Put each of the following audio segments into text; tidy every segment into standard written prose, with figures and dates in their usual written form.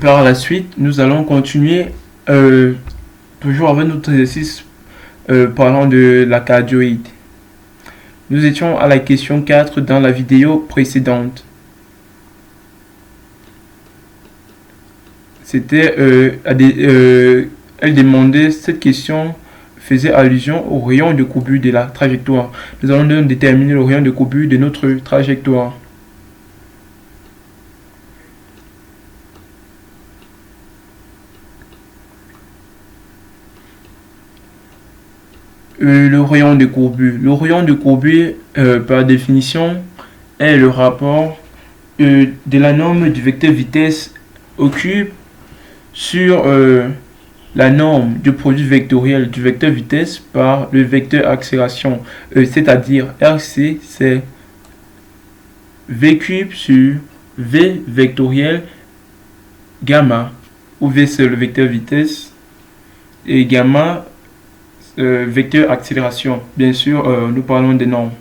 Par la suite, nous allons continuer toujours avec notre exercice parlant de la cardioïde. Nous étions à la question 4 dans la vidéo précédente. C'était elle demandait, cette question faisait allusion au rayon de courbure de la trajectoire. Nous allons donc déterminer le rayon de courbure de notre trajectoire. Le rayon de courbure. Le rayon de courbure, par définition, est le rapport de la norme du vecteur vitesse au cube sur la norme du produit vectoriel du vecteur vitesse par le vecteur accélération. C'est-à-dire RC, c'est V cube sur V vectoriel gamma, où V c'est le vecteur vitesse et gamma vecteur accélération. Bien sûr, nous parlons des normes.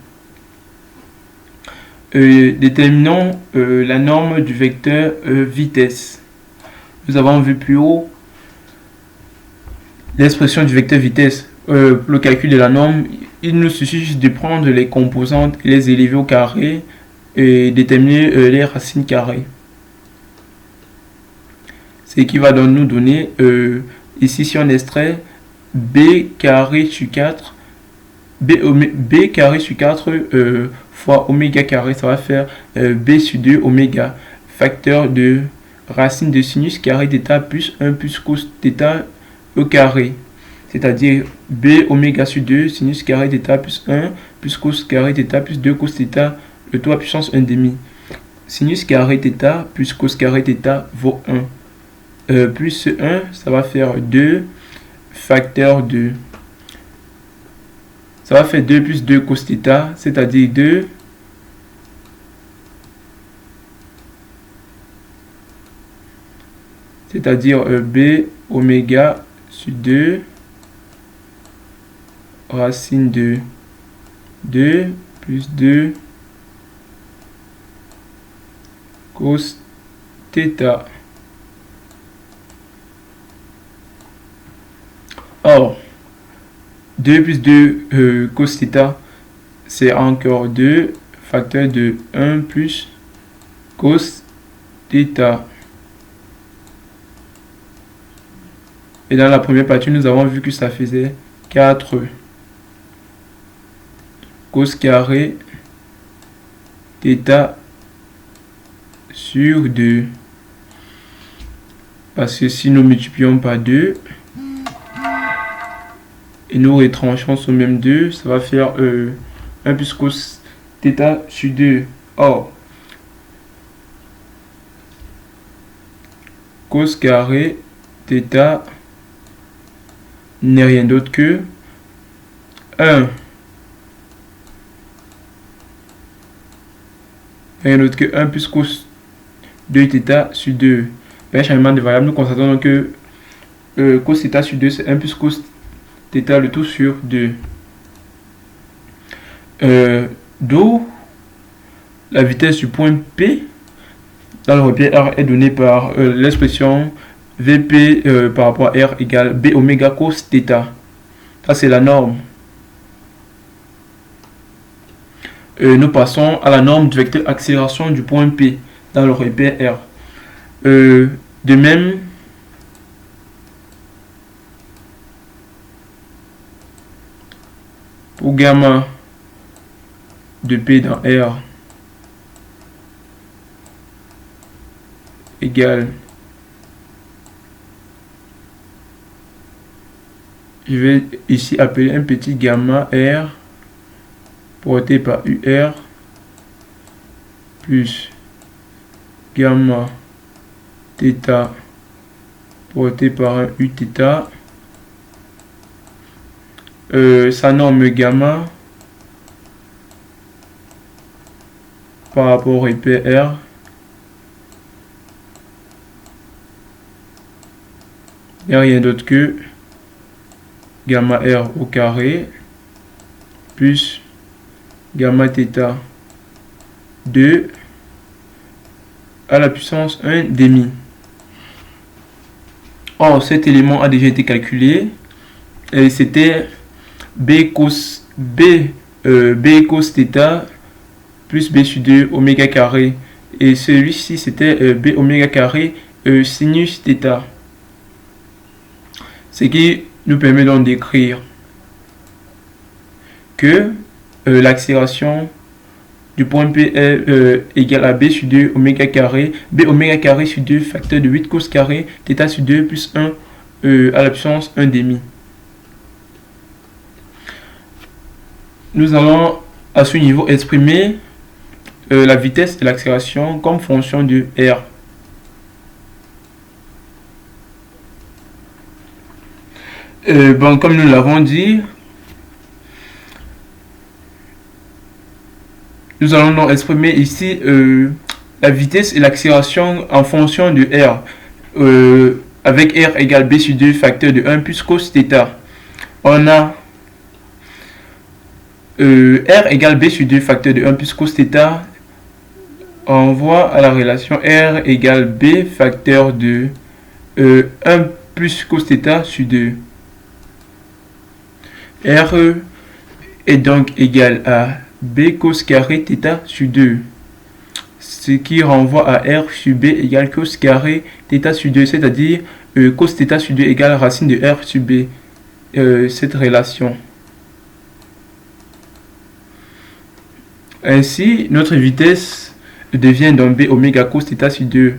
Déterminons la norme du vecteur vitesse. Nous avons vu plus haut l'expression du vecteur vitesse. Pour le calcul de la norme, il nous suffit juste de prendre les composantes et les élever au carré et déterminer les racines carrées. Ce qui va donc nous donner, ici si on extrait b carré sur 4, b carré sur 4 fois oméga carré, ça va faire b sur 2 oméga, facteur de racine de sinus carré θ plus 1 plus cos θ au carré. C'est-à-dire b oméga sur 2 sinus carré θ plus 1 plus cos carré θ plus 2 cos θ, le tout à puissance 1 demi. Sinus carré θ plus cos carré θ vaut 1. Plus 1, ça va faire 2 facteur de... Ça va faire 2 plus 2 cos θ, c'est-à-dire 2 c'est-à-dire b oméga sur 2 racine de 2 plus 2 cos θ. Or, 2 plus 2 cos θ, c'est encore 2 facteur de 1 plus cos θ. Et dans la première partie, nous avons vu que ça faisait 4 cos carré θ sur 2. Parce que si nous multiplions par 2, et nous retranchons sur même 2, ça va faire 1 plus cos θ sur 2. Or, cos carré θ n'est rien d'autre que 1. Rien d'autre que 1 plus cos 2 θ sur 2. Par un changement de variable, nous constatons donc que cos θ sur 2, c'est 1 plus cos θ le tout sur 2. D'où la vitesse du point P dans le repère R est donnée par l'expression Vp par rapport à R égale B oméga cos θ. Ça, c'est la norme. Nous passons à la norme du vecteur accélération du point P dans le repère R. De même, pour gamma de P dans R égale, je vais ici appeler un petit gamma R porté par UR plus gamma θ porté par un Uθ. Sa norme gamma par rapport au repère R n'est rien d'autre que gamma R au carré plus gamma θ 2 à la puissance 1 demi. Or, cet élément a déjà été calculé. Et c'était B cos θ plus B sur 2 oméga carré. Et celui-ci, c'était B oméga carré sinus θ. Ce qui nous permet donc d'écrire que l'accélération du point P est égale à B sur 2 oméga carré, B oméga carré sur 2 facteur de 8 cos carré θ sur 2 plus 1 à la puissance 1 demi. Nous allons à ce niveau exprimer la vitesse et l'accélération comme fonction de R. Bon, comme nous l'avons dit, nous allons donc exprimer ici la vitesse et l'accélération en fonction de R, avec R égale B sur 2 facteur de 1 plus cos θ. On a R égale B sur 2 facteur de 1 plus cos θ. On voit à la relation R égale B facteur de 1 plus cos θ sur 2. R est donc égal à B cos carré θ sur 2. Ce qui renvoie à R sur B égale cos carré θ sur 2, c'est-à-dire cos θ sur 2 égale racine de R sur B. Cette relation. Ainsi, notre vitesse devient donc B oméga cos θ sur 2,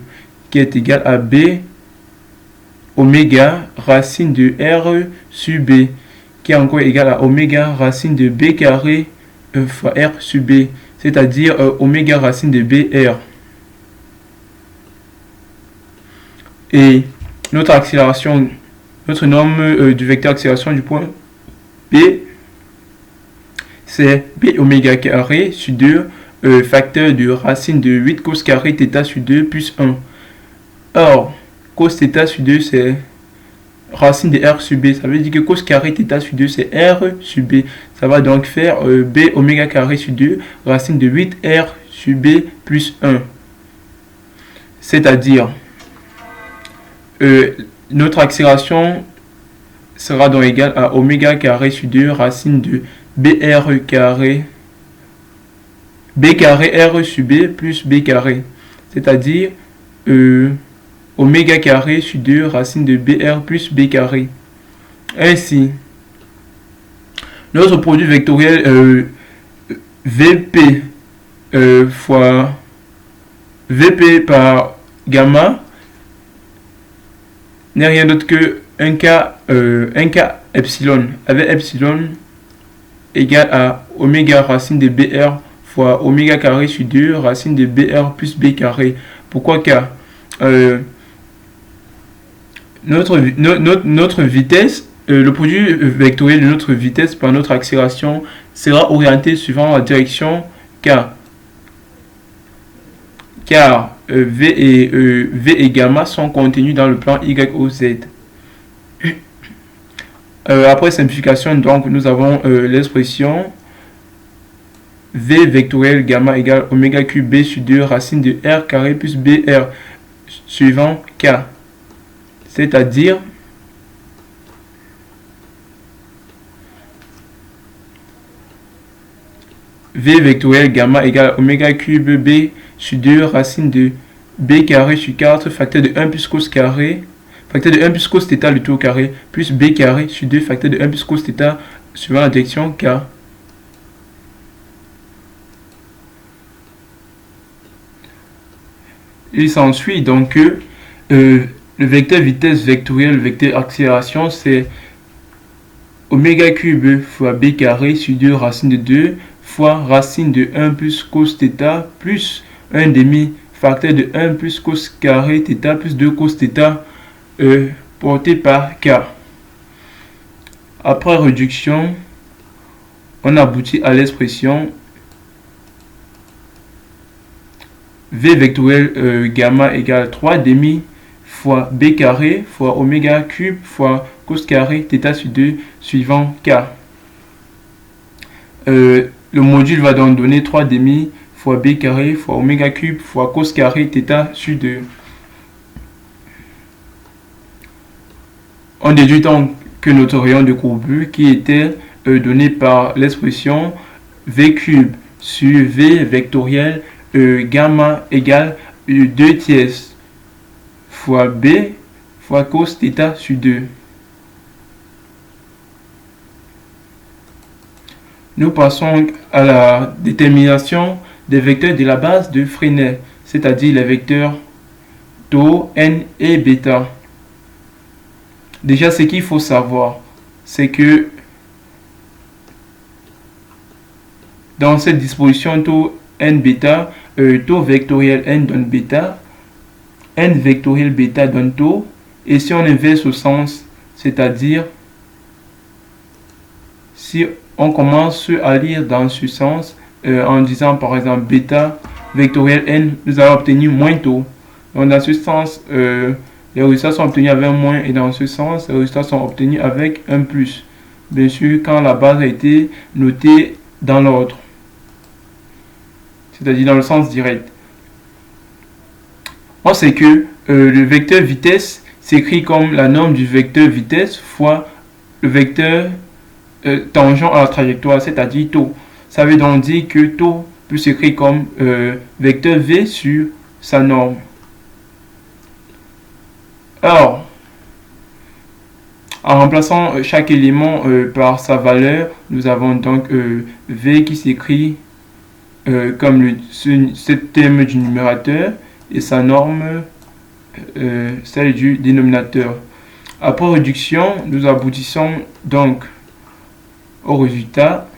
qui est égal à B oméga racine de R sur B, qui est encore égal à oméga racine de B carré fois R sur B, c'est-à-dire oméga racine de BR. Et notre accélération, notre norme du vecteur accélération du point B, c'est B oméga carré sur 2 facteur de racine de 8 cos carré θ sur 2 plus 1. Or, cos θ sur 2 c'est racine de R sur B. Ça veut dire que cos carré θ sur 2 c'est R sur B. Ça va donc faire B oméga carré sur 2 racine de 8R sur B plus 1. C'est-à-dire, notre accélération sera donc égale à oméga carré sur 2 racine de BR carré B carré R sur B plus B carré, c'est-à-dire oméga carré sur 2 racine de BR plus B carré. Ainsi, notre produit vectoriel VP fois VP par gamma n'est rien d'autre que 1K epsilon, avec epsilon égale à oméga racine de BR fois oméga carré sur 2 racine de BR plus B carré. Pourquoi K? Notre vitesse, le produit vectoriel de notre vitesse par notre accélération sera orienté suivant la direction K. Car V et gamma sont contenus dans le plan YOZ. Après simplification, donc, nous avons l'expression V vectoriel gamma égale oméga cube B sur 2 racine de R carré plus BR suivant K. C'est-à-dire V vectoriel gamma égale oméga cube B sur 2 racine de B carré sur 4 facteur de 1 plus cos carré, facteur de 1 plus cos θ le tout au carré, plus B carré sur 2 facteur de 1 plus cos θ suivant la direction K. Il s'ensuit donc que le vecteur vitesse vectoriel, le vecteur accélération, c'est oméga cube fois B carré sur 2 racine de 2 fois racine de 1 plus cos θ plus 1 demi facteur de 1 plus cos carré θ plus 2 cos θ porté par K. Après réduction, on aboutit à l'expression V vectoriel gamma égale 3 demi fois B carré fois oméga cube fois cos carré θ sur 2 suivant K. Le module va donc donner 3 demi fois B carré fois oméga cube fois cos carré θ sur 2. On déduit donc que notre rayon de courbure qui était donné par l'expression V cube sur V vectoriel gamma égale 2 tiers fois B fois cos θ sur 2. Nous passons à la détermination des vecteurs de la base de Fresnel, c'est-à-dire les vecteurs tau, n et bêta. Déjà, ce qu'il faut savoir, c'est que dans cette disposition tau n bêta, tau vectoriel n donne bêta, n vectoriel bêta donne tau, et si on inverse au sens, c'est-à-dire si on commence à lire dans ce sens en disant par exemple bêta vectoriel n, nous allons obtenir moins tau. Donc dans ce sens, les résultats sont obtenus avec un moins, et dans ce sens, les résultats sont obtenus avec un plus. Bien sûr, quand la base a été notée dans l'ordre, c'est-à-dire dans le sens direct. On sait que le vecteur vitesse s'écrit comme la norme du vecteur vitesse fois le vecteur tangent à la trajectoire, c'est-à-dire tau. Ça veut donc dire que tau peut s'écrire comme vecteur v sur sa norme. Alors, en remplaçant chaque élément par sa valeur, nous avons donc v qui s'écrit comme ce terme du numérateur et sa norme, celle du dénominateur. Après réduction, nous aboutissons donc au résultat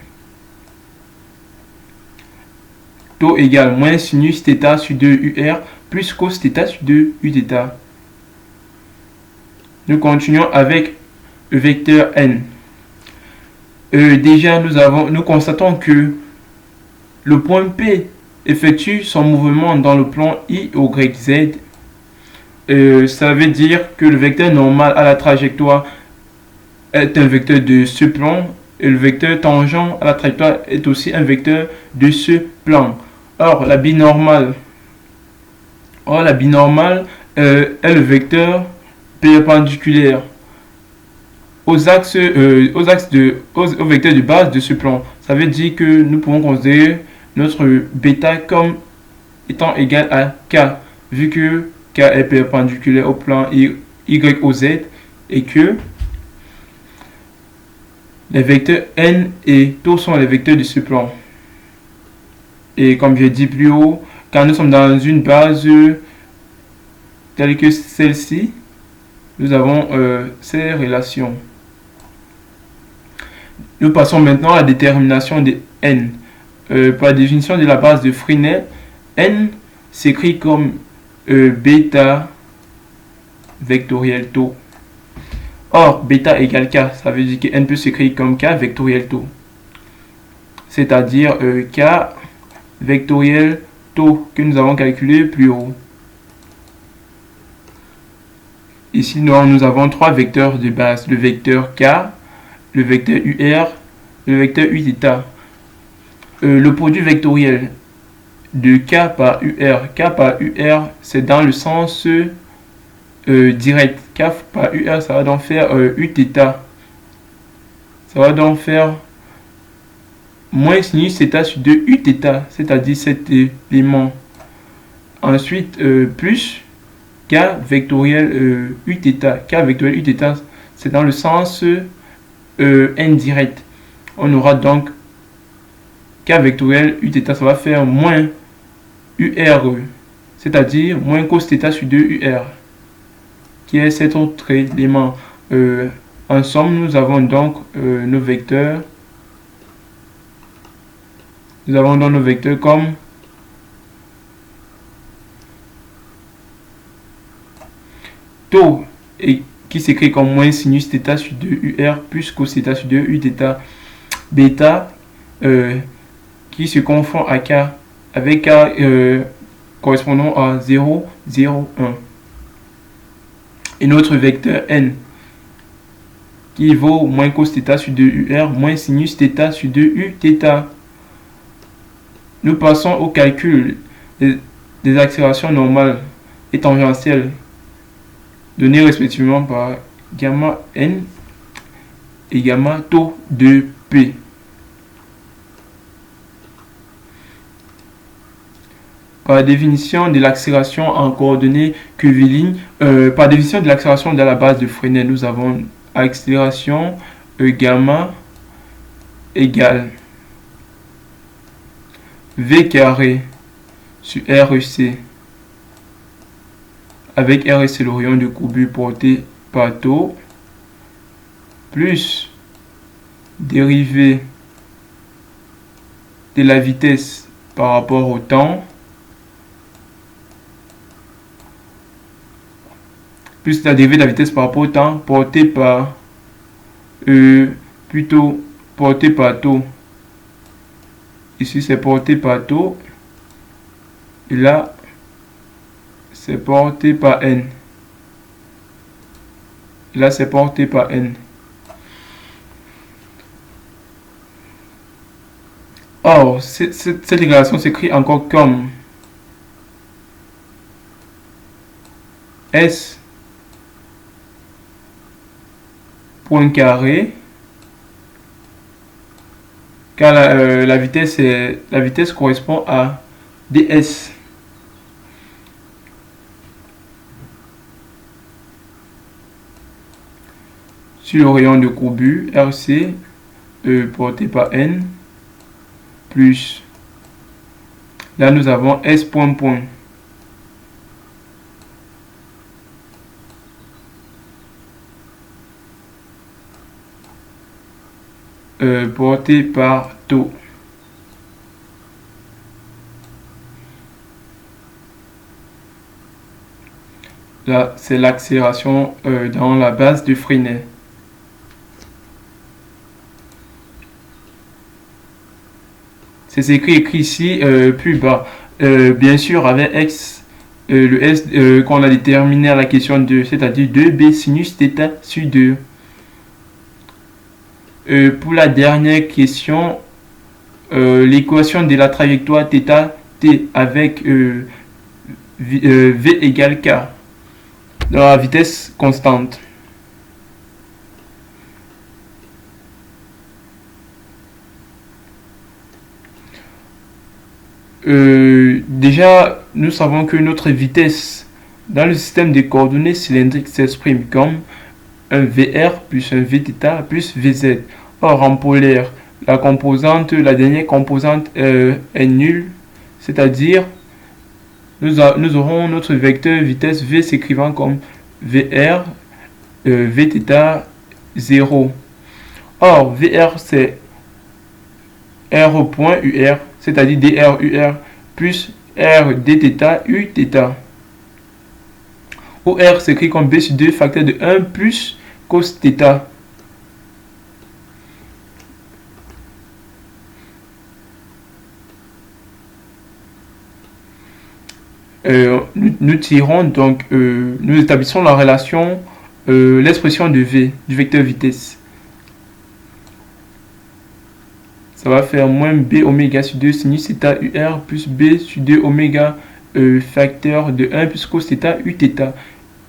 tau égale moins sinus θ sur 2 UR plus cos θ sur 2 Uθ. Nous continuons avec le vecteur n. Déjà, nous constatons que le point P effectue son mouvement dans le plan YZ. Ça veut dire que le vecteur normal à la trajectoire est un vecteur de ce plan, et le vecteur tangent à la trajectoire est aussi un vecteur de ce plan. Or, la binormale est le vecteur perpendiculaire au vecteur de base de ce plan. Ça veut dire que nous pouvons considérer notre bêta comme étant égal à K, vu que K est perpendiculaire au plan YOZ et que les vecteurs n et tau sont les vecteurs de ce plan. Et comme j'ai dit plus haut, quand nous sommes dans une base telle que celle-ci, nous avons ces relations. Nous passons maintenant à la détermination de n. Par la définition de la base de Fresnel, n s'écrit comme bêta vectoriel tau. Or, bêta égale k, ça veut dire que n peut s'écrire comme k vectoriel tau. C'est-à-dire k vectoriel tau que nous avons calculé plus haut. Ici, nous avons trois vecteurs de base, le vecteur k, le vecteur UR, le vecteur Uθ. Le produit vectoriel de k par UR, c'est dans le sens direct. K par UR, ça va donc faire Uθ. Ça va donc faire moins sinus θ sur 2 Uθ, c'est-à-dire cet élément. Ensuite, plus k vectoriel Uθ. K vectoriel Uθ, c'est dans le sens indirect. On aura donc k vectoriel Uθ, ça va faire moins UR, c'est-à-dire moins cos θ sur 2 UR, qui est cet autre élément. En somme, nous avons donc nos vecteurs. Nous avons donc nos vecteurs comme tau et qui s'écrit comme moins sinus θ sur 2 UR plus cos θ sur 2 Uθ. Bêta qui se confond à k avec k correspondant à 0, 0, 1. Et notre vecteur n qui vaut moins cos θ sur 2 UR moins sinus θ sur 2 Uθ. Nous passons au calcul des accélérations normales et tangentielles données respectivement par gamma n et gamma taux de P. Par définition de l'accélération en coordonnées curvilignes, par définition de l'accélération dans la base de Fresnel, nous avons accélération gamma égale V carré sur REC avec REC le rayon de courbure porté par taux plus dérivée de la vitesse par rapport au temps plus la dérivée de la vitesse par rapport au temps porté par porté par taux. Ici c'est porté par taux et là c'est porté par n. Et là c'est porté par n. Or cette déclaration s'écrit encore comme S point carré car la vitesse correspond à ds sur le rayon de courbure RC porté par n plus là nous avons S point point porté par taux. Là, c'est l'accélération dans la base de Fresnel. C'est écrit ici plus bas. Bien sûr, avec x, le s qu'on a déterminé à la question 2, c'est-à-dire 2b sinus θ sur 2. Pour la dernière question, l'équation de la trajectoire θ t avec v égale k dans la vitesse constante. Déjà, nous savons que notre vitesse dans le système de coordonnées cylindriques s'exprime comme un VR plus un Vθ plus Vz. Or, en polaire, la dernière composante est nulle, c'est-à-dire nous aurons notre vecteur vitesse V s'écrivant comme VR Vθ 0. Or, VR c'est R point UR, c'est-à-dire dr UR plus R dθ Uθ. Où R s'écrit comme B sur 2 facteur de 1 plus cos θ. Nous tirons donc, nous établissons la relation, l'expression de V, du vecteur vitesse. Ça va faire moins B oméga sur 2 sinus θ UR plus B sur 2 oméga facteur de 1 plus cos θ Uθ.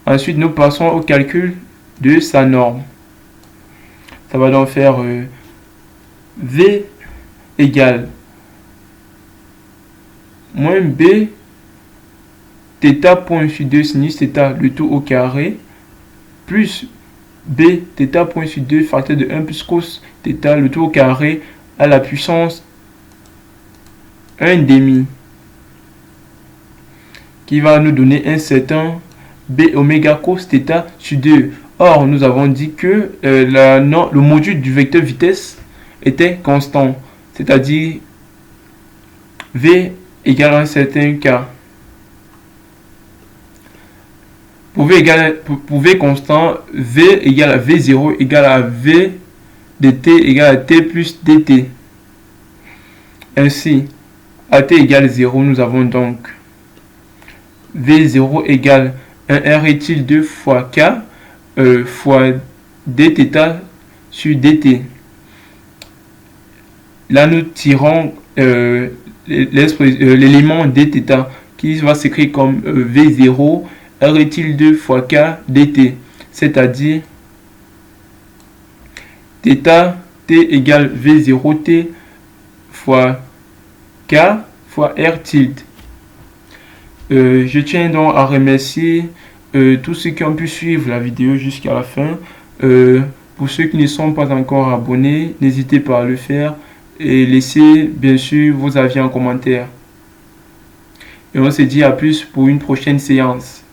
Ensuite, nous passons au calcul de sa norme. Ça va donc faire V égale moins B θ point sur 2 sinus θ le tout au carré plus B θ point sur 2 facteur de 1 plus cos θ le tout au carré à la puissance 1 demi qui va nous donner un certain B oméga cos θ sur 2. Or, nous avons dit que le module du vecteur vitesse était constant, c'est-à-dire V égale un certain K. Pour V constant, V égale à V0 égale à V dt égale à T plus dt. Ainsi, à T égale 0, nous avons donc V0 égale 1 R est-il 2 fois K fois dθ sur dt. Là, nous tirons l'élément dθ qui va s'écrire comme V0 R est-il 2 fois K dt, c'est-à-dire θ, t égale V0t fois K fois R tilde. Je tiens donc à remercier tous ceux qui ont pu suivre la vidéo jusqu'à la fin. Pour ceux qui ne sont pas encore abonnés, n'hésitez pas à le faire et laissez bien sûr vos avis en commentaire. Et on se dit à plus pour une prochaine séance.